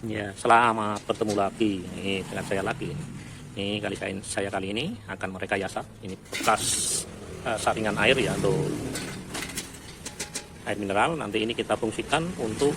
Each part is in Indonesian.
Ya, selamat bertemu lagi ini dengan saya lagi. Ini saya kali ini akan merekayasa ini bekas saringan air ya untuk air mineral. Nanti ini kita fungsikan untuk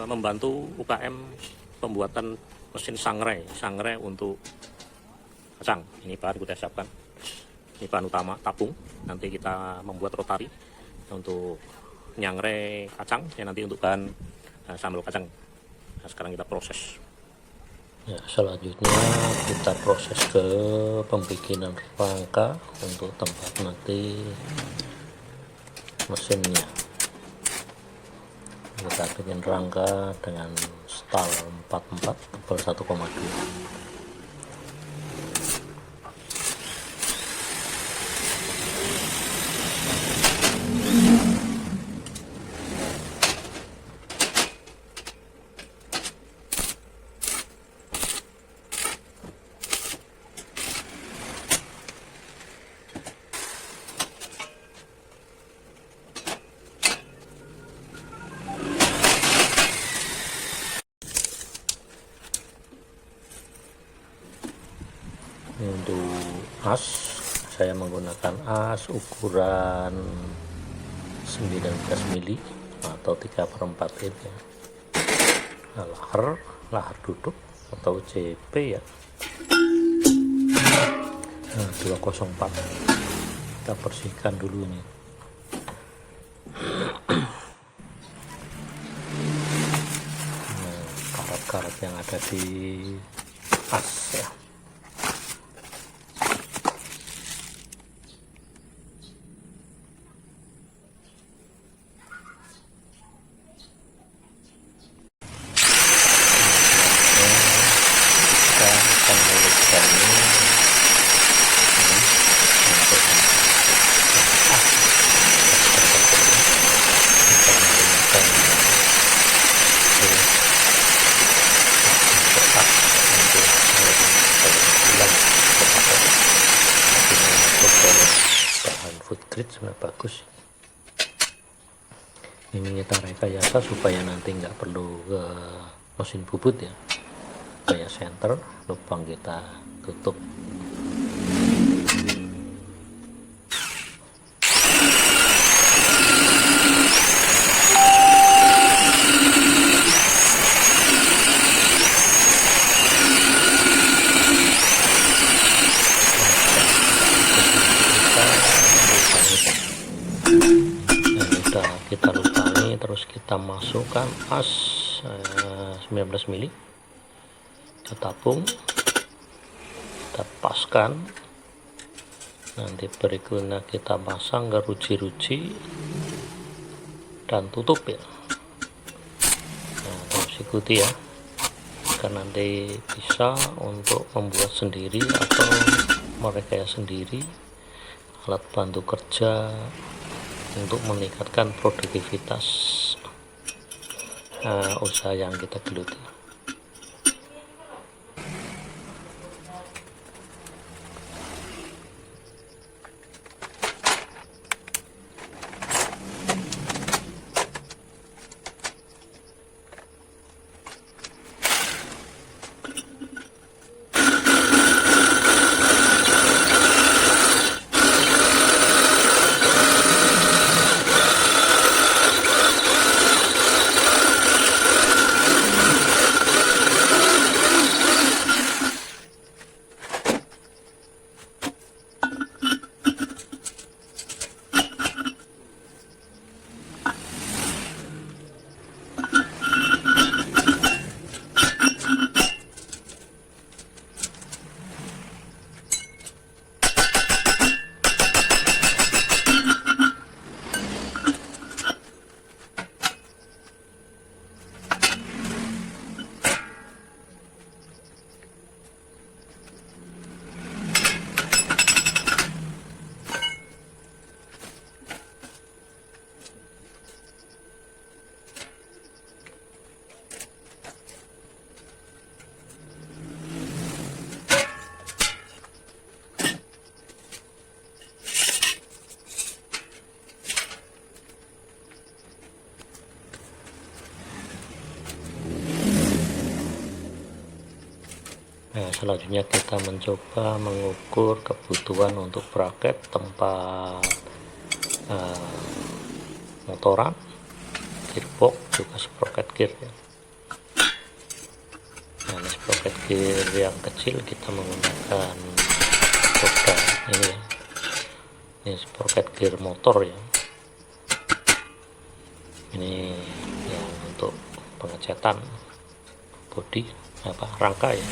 membantu UKM pembuatan mesin sangrai untuk kacang. Ini bahan kita siapkan. Ini bahan utama tabung. Nanti kita membuat rotari untuk nyangrai kacang ya, nanti untuk bahan sambal kacang. Nah, sekarang kita proses. Ya, selanjutnya kita proses ke pembikinan rangka untuk tempat nanti mesinnya. Kita bikin rangka dengan stal 44 tebal 1,2. Untuk as saya menggunakan as ukuran 19 mili atau 3/4 in ya. Lahar duduk atau CP ya. 204 kita bersihkan dulu nih. Karat-karat yang ada di as ya. Food grade sudah bagus. Ini kita rekayasa supaya nanti nggak perlu ke mesin bubut ya, kayak center lubang kita tutup. Kita lubangi, terus kita masukkan as 19 mili ke tabung, kita paskan. Nanti berikutnya kita pasang ke ruji-ruji dan tutup ya. Nah, terus ikuti ya, karena nanti bisa untuk membuat sendiri atau merekayasa sendiri alat bantu kerja untuk meningkatkan produktivitas usaha yang kita geluti. Nah, selanjutnya kita mencoba mengukur kebutuhan untuk bracket tempat motoran, gearbox, juga sprocket gear ya. Nah, ini sprocket gear yang kecil kita menggunakan roda ini ya. Ini sprocket gear motor ya. Ini yang untuk pengecatan bodi rangka ya.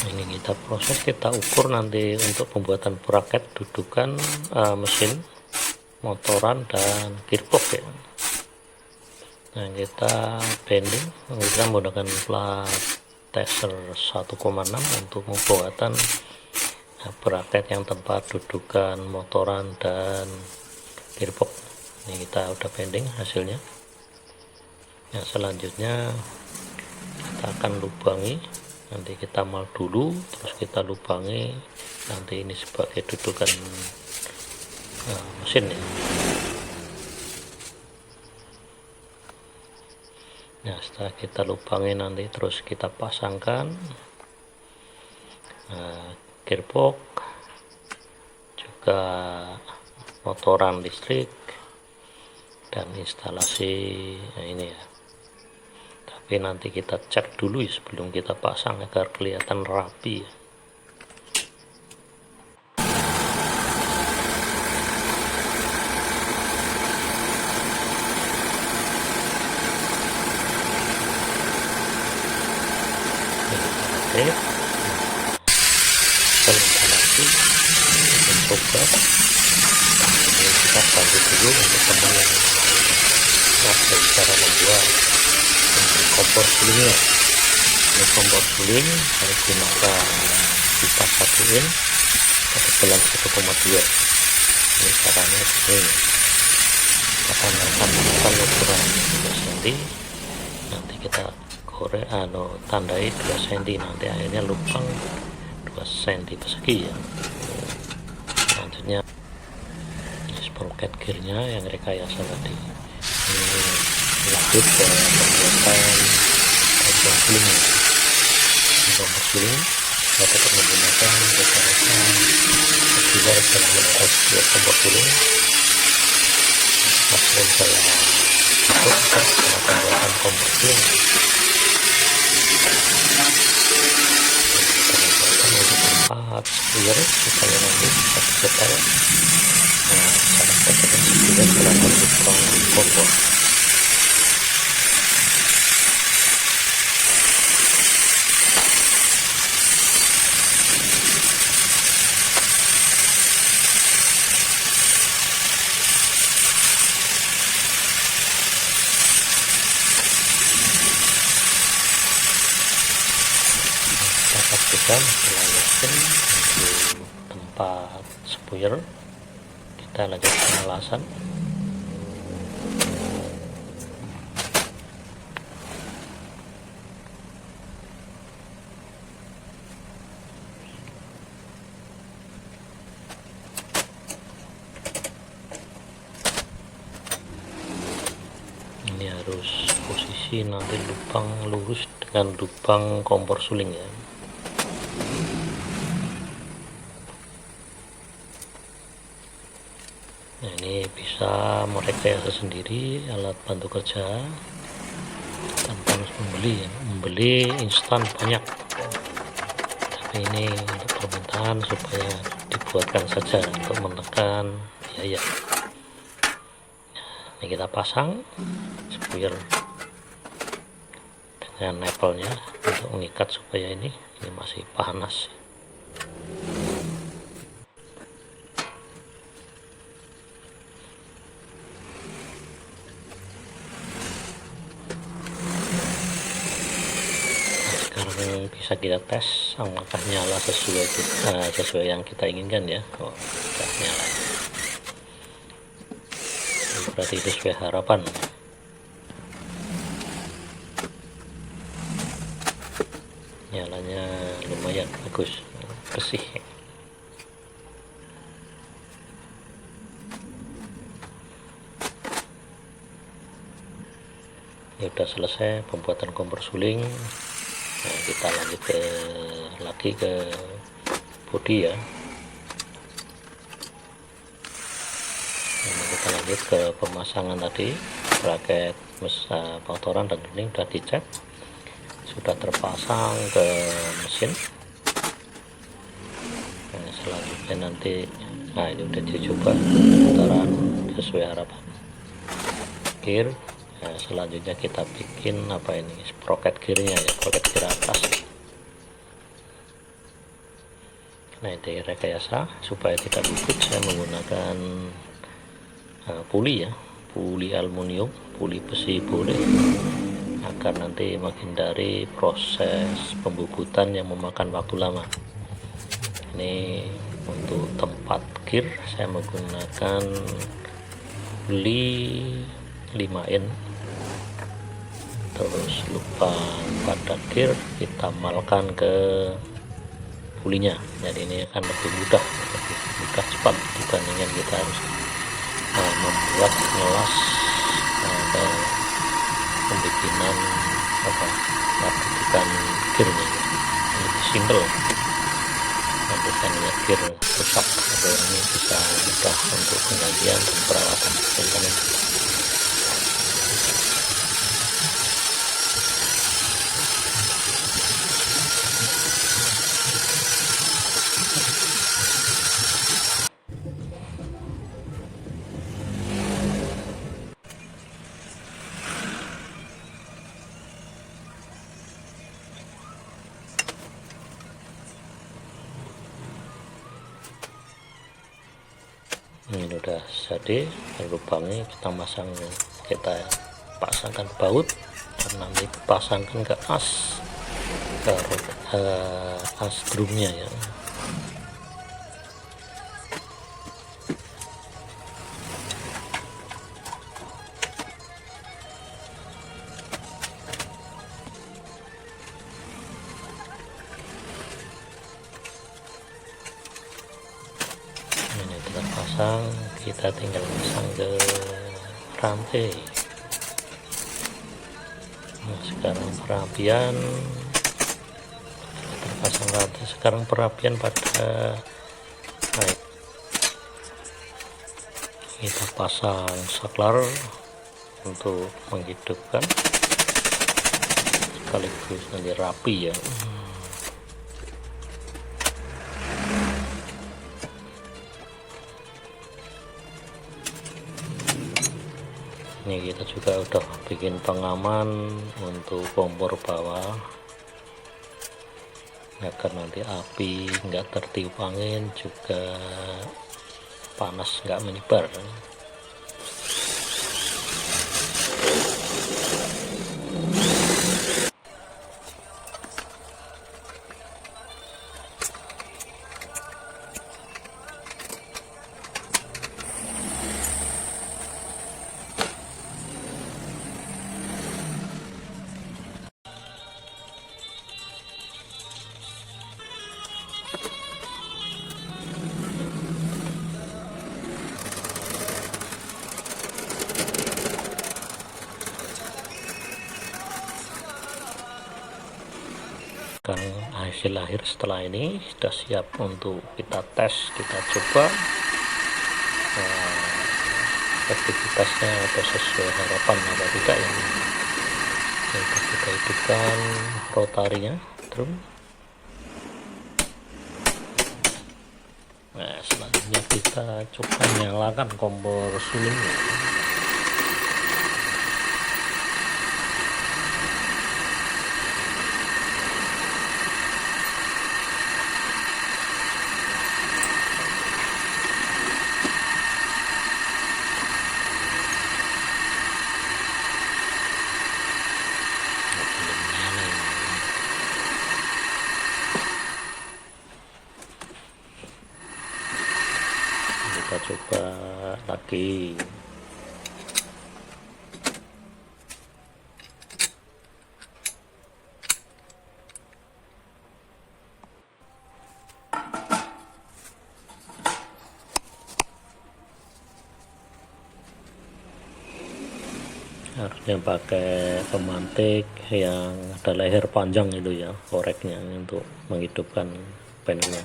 Ini kita proses, kita ukur nanti untuk pembuatan bracket dudukan mesin motoran dan gearbox ya. Nah, kita bending, kita menggunakan plat teser 1,6 untuk pembuatan bracket yang tempat dudukan motoran dan gearbox. Ini kita udah bending hasilnya. Nah, selanjutnya kita akan lubangi, nanti kita mal dulu, terus kita lubangi, nanti ini sebagai dudukan mesin ya. Nah, setelah kita lubangi nanti terus kita pasangkan gearbox, juga motoran listrik dan instalasi ini ya. Tapi nanti kita cek dulu ya sebelum kita pasang agar kelihatan rapi ya. Instalasi mencoba, kita bantu dulu untuk teman yang belajar cara membuat kompor sulingnya. Ini kompor suling harus gunakan kita satuin ketebalan 1,2. Ini caranya begini, kita tambahkan ukuran 2 cm, nanti kita goreng tandai 2 cm, nanti akhirnya lubang 2 cm persegi ya. Selanjutnya sprocket gearnya yang rekayasa tadi. Ini lanjut ke pembuatan kompor suling. Kompor suling kita tetap menggunakan rekayasa sekitar dalam menetas buat kompor suling. Maksudnya saya ikut dalam pembuatan kompor suling. Tempat spuyer supaya nanti bisa disetel cara tekan spuyer setelah menutup kompor. Pastikan setelah yakin untuk tempat spuyer, kita lanjut pengelasan. Ini harus posisi nanti lubang lurus dengan lubang kompor suling ya. Nah, ini bisa merekayasa sendiri alat bantu kerja tanpa harus membeli instan banyak, tapi ini untuk permintaan supaya dibuatkan saja untuk menekan biaya. Ini kita pasang spuyer dengan nepelnya untuk mengikat supaya ini masih panas. Sekarang bisa kita tes apakah nyala sesuai yang kita inginkan ya. Sudah nyala, berarti sesuai harapan. Nyalanya lumayan bagus, bersih. Ini udah selesai pembuatan kompor suling. Nah, kita lanjut lagi ke bodi ya. Nah, kita lanjut ke pemasangan tadi. Braket motoran dan ring sudah dicek, sudah terpasang ke mesin. Nah, selanjutnya nanti, nah ini udah dicoba putaran sesuai harapan. Gear. Nah, selanjutnya kita bikin apa ini, sprocket gearnya ya, sprocket gear atas. Nah, ini rekayasa supaya tidak bubut, saya menggunakan puli ya, puli aluminium, puli besi boleh, agar nanti menghindari proses pembubutan yang memakan waktu lama. Ini untuk tempat gear saya menggunakan beli 5 in. Terus lubang pada gear kita malkan ke pulinya, jadi ini akan lebih mudah cepat dibandingkan kita harus membuat ngelas atau pembikinan pembuatan gearnya. Ini simple, nanti saya lihat gear rusak atau ini bisa mudah untuk penggantian dan perawatan. Ini udah jadi, lubangnya kita pasangkan baut dan nanti pasangkan ke as drumnya ya. Ini kita pasang, kita tinggal pasang ke rantai. Nah, sekarang perapian terpasang rantai, sekarang perapian pada kita pasang saklar untuk menghidupkan sekaligus nanti rapi ya. Ini kita juga udah bikin pengaman untuk kompor bawah agar nanti api nggak tertiup angin, juga panas nggak menyebar. Hasil akhir setelah ini sudah siap untuk kita tes, kita coba. efektivitasnya atau sesuai harapan apa tidak ya. Kita hidupkan rotarinya drum. Nah, selanjutnya kita coba nyalakan kompor sulingnya. Kita coba lagi. Harusnya pakai pemantik yang ada leher panjang itu ya, koreknya untuk menghidupkan panelnya.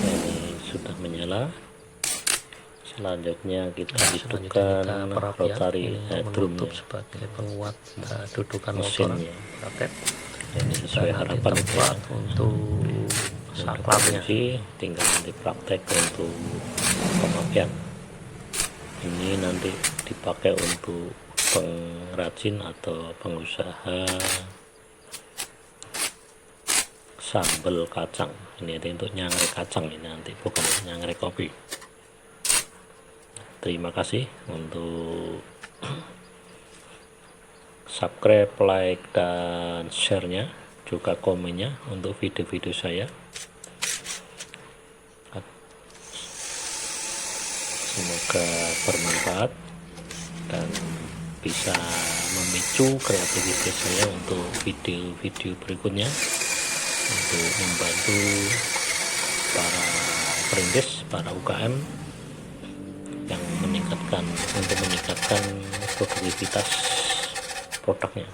Ini sudah menyala. Selanjutnya kita hidupkan rotary drumnya sebagai penguat dudukan mesinnya. roket. Ini sesuai harapan tempat untuk saklarnya. Tinggal dipraktek untuk pemakaian. Ini nanti dipakai untuk pengrajin atau pengusaha sambal kacang. Ini ada untuk nyangre kacang, ini nanti bukan nyangre kopi. Terima kasih untuk subscribe, like, dan share-nya, juga komennya untuk video-video saya. Semoga bermanfaat dan bisa memicu kreativitas saya untuk video-video berikutnya, untuk membantu para perintis, para UKM yang meningkatkan produktivitas produknya.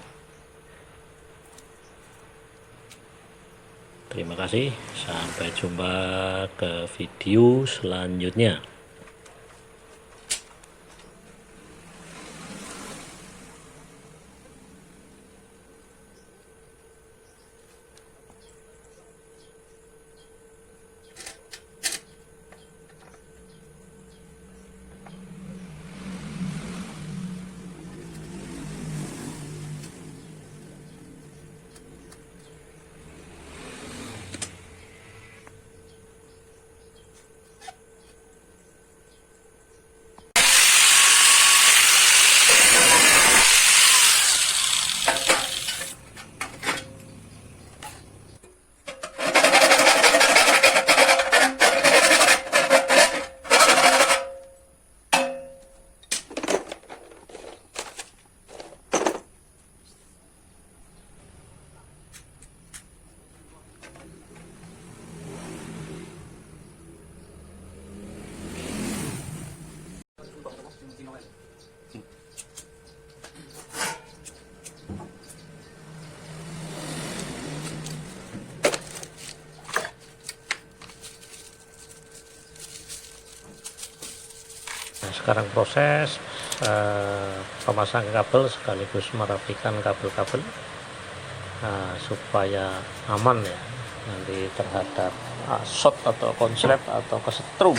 Terima kasih, sampai jumpa ke video selanjutnya. Nah, sekarang proses pemasangan kabel sekaligus merapikan kabel-kabel supaya aman ya nanti terhadap short atau konslet atau kesetrum.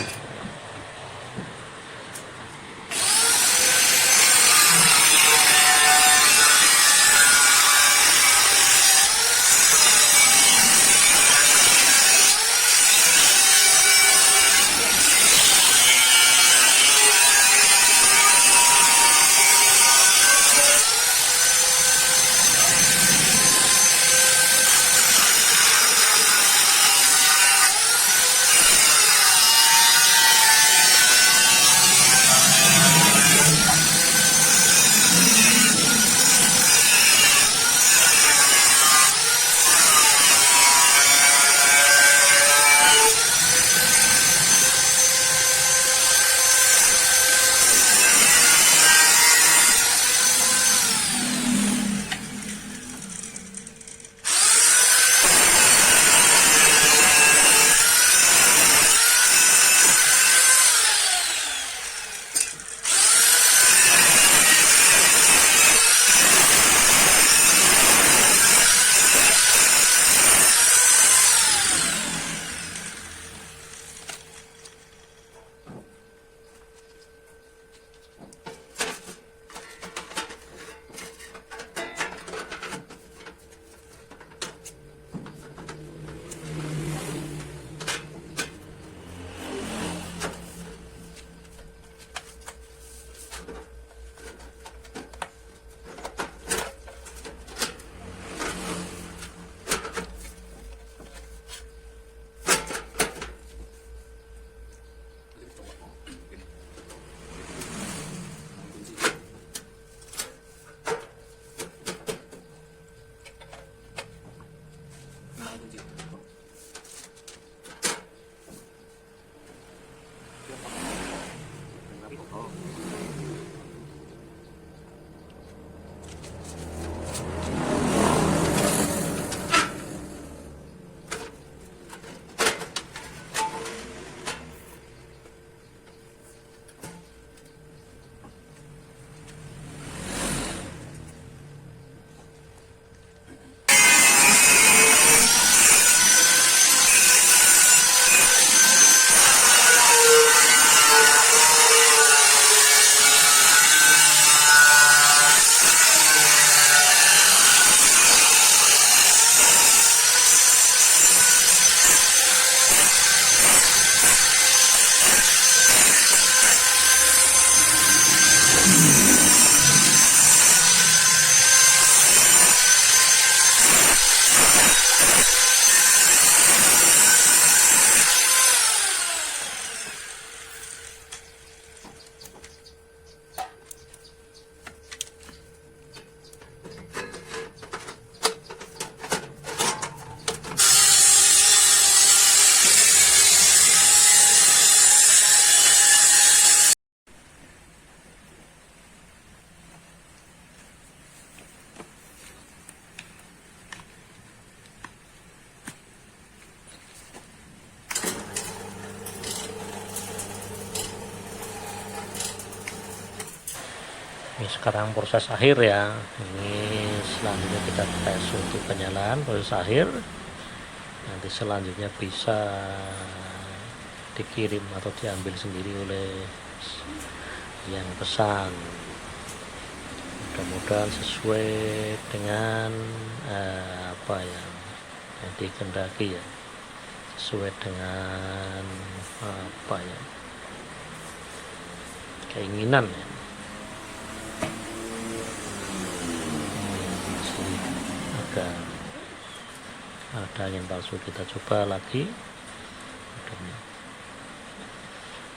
sekarang proses akhir ya. Ini selanjutnya kita tes untuk penyalaan proses akhir. Nanti selanjutnya bisa dikirim atau diambil sendiri oleh yang pesan. Mudah-mudahan sesuai dengan apa yang dikehendaki ya, sesuai dengan apa ya, keinginan ya. Ada yang palsu, kita coba lagi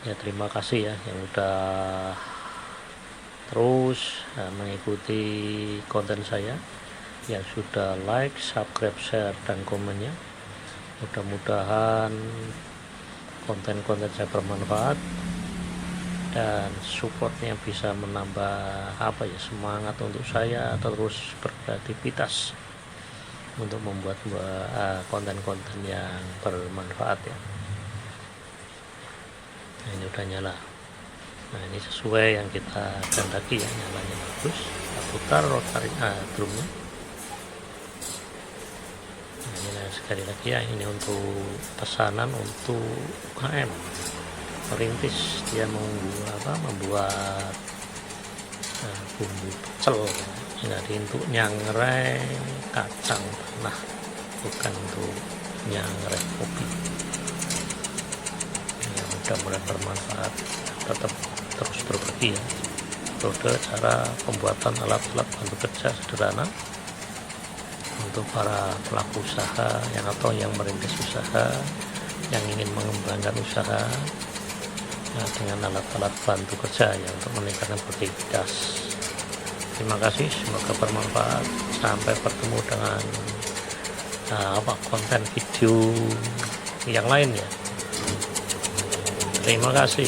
ya. Terima kasih ya yang udah terus mengikuti konten saya, yang sudah like, subscribe, share, dan komennya. Mudah-mudahan konten-konten saya bermanfaat dan supportnya bisa menambah apa ya, semangat untuk saya terus berkreativitas untuk membuat konten-konten yang bermanfaat ya. Nah, ini udah nyala. Nah, ini sesuai yang kita kehendaki ya, nyalanya bagus. Kita putar rotary drumnya. Nah, ini sekali lagi ya, ini untuk pesanan untuk UKM merintis, dia membuat bumbu pecel. Jadi untuk nyangrai kacang tanah, bukan untuk nyangrai kopi. Ya, mudah-mudahan bermanfaat, tetap terus berbagi ya. Metode cara pembuatan alat-alat bantu kerja sederhana untuk para pelaku usaha yang merintis usaha, yang ingin mengembangkan usaha dengan alat-alat bantu kerja ya, untuk meningkatkan produktivitas. Terima kasih, semoga bermanfaat. Sampai bertemu dengan konten video yang lain ya. Terima kasih.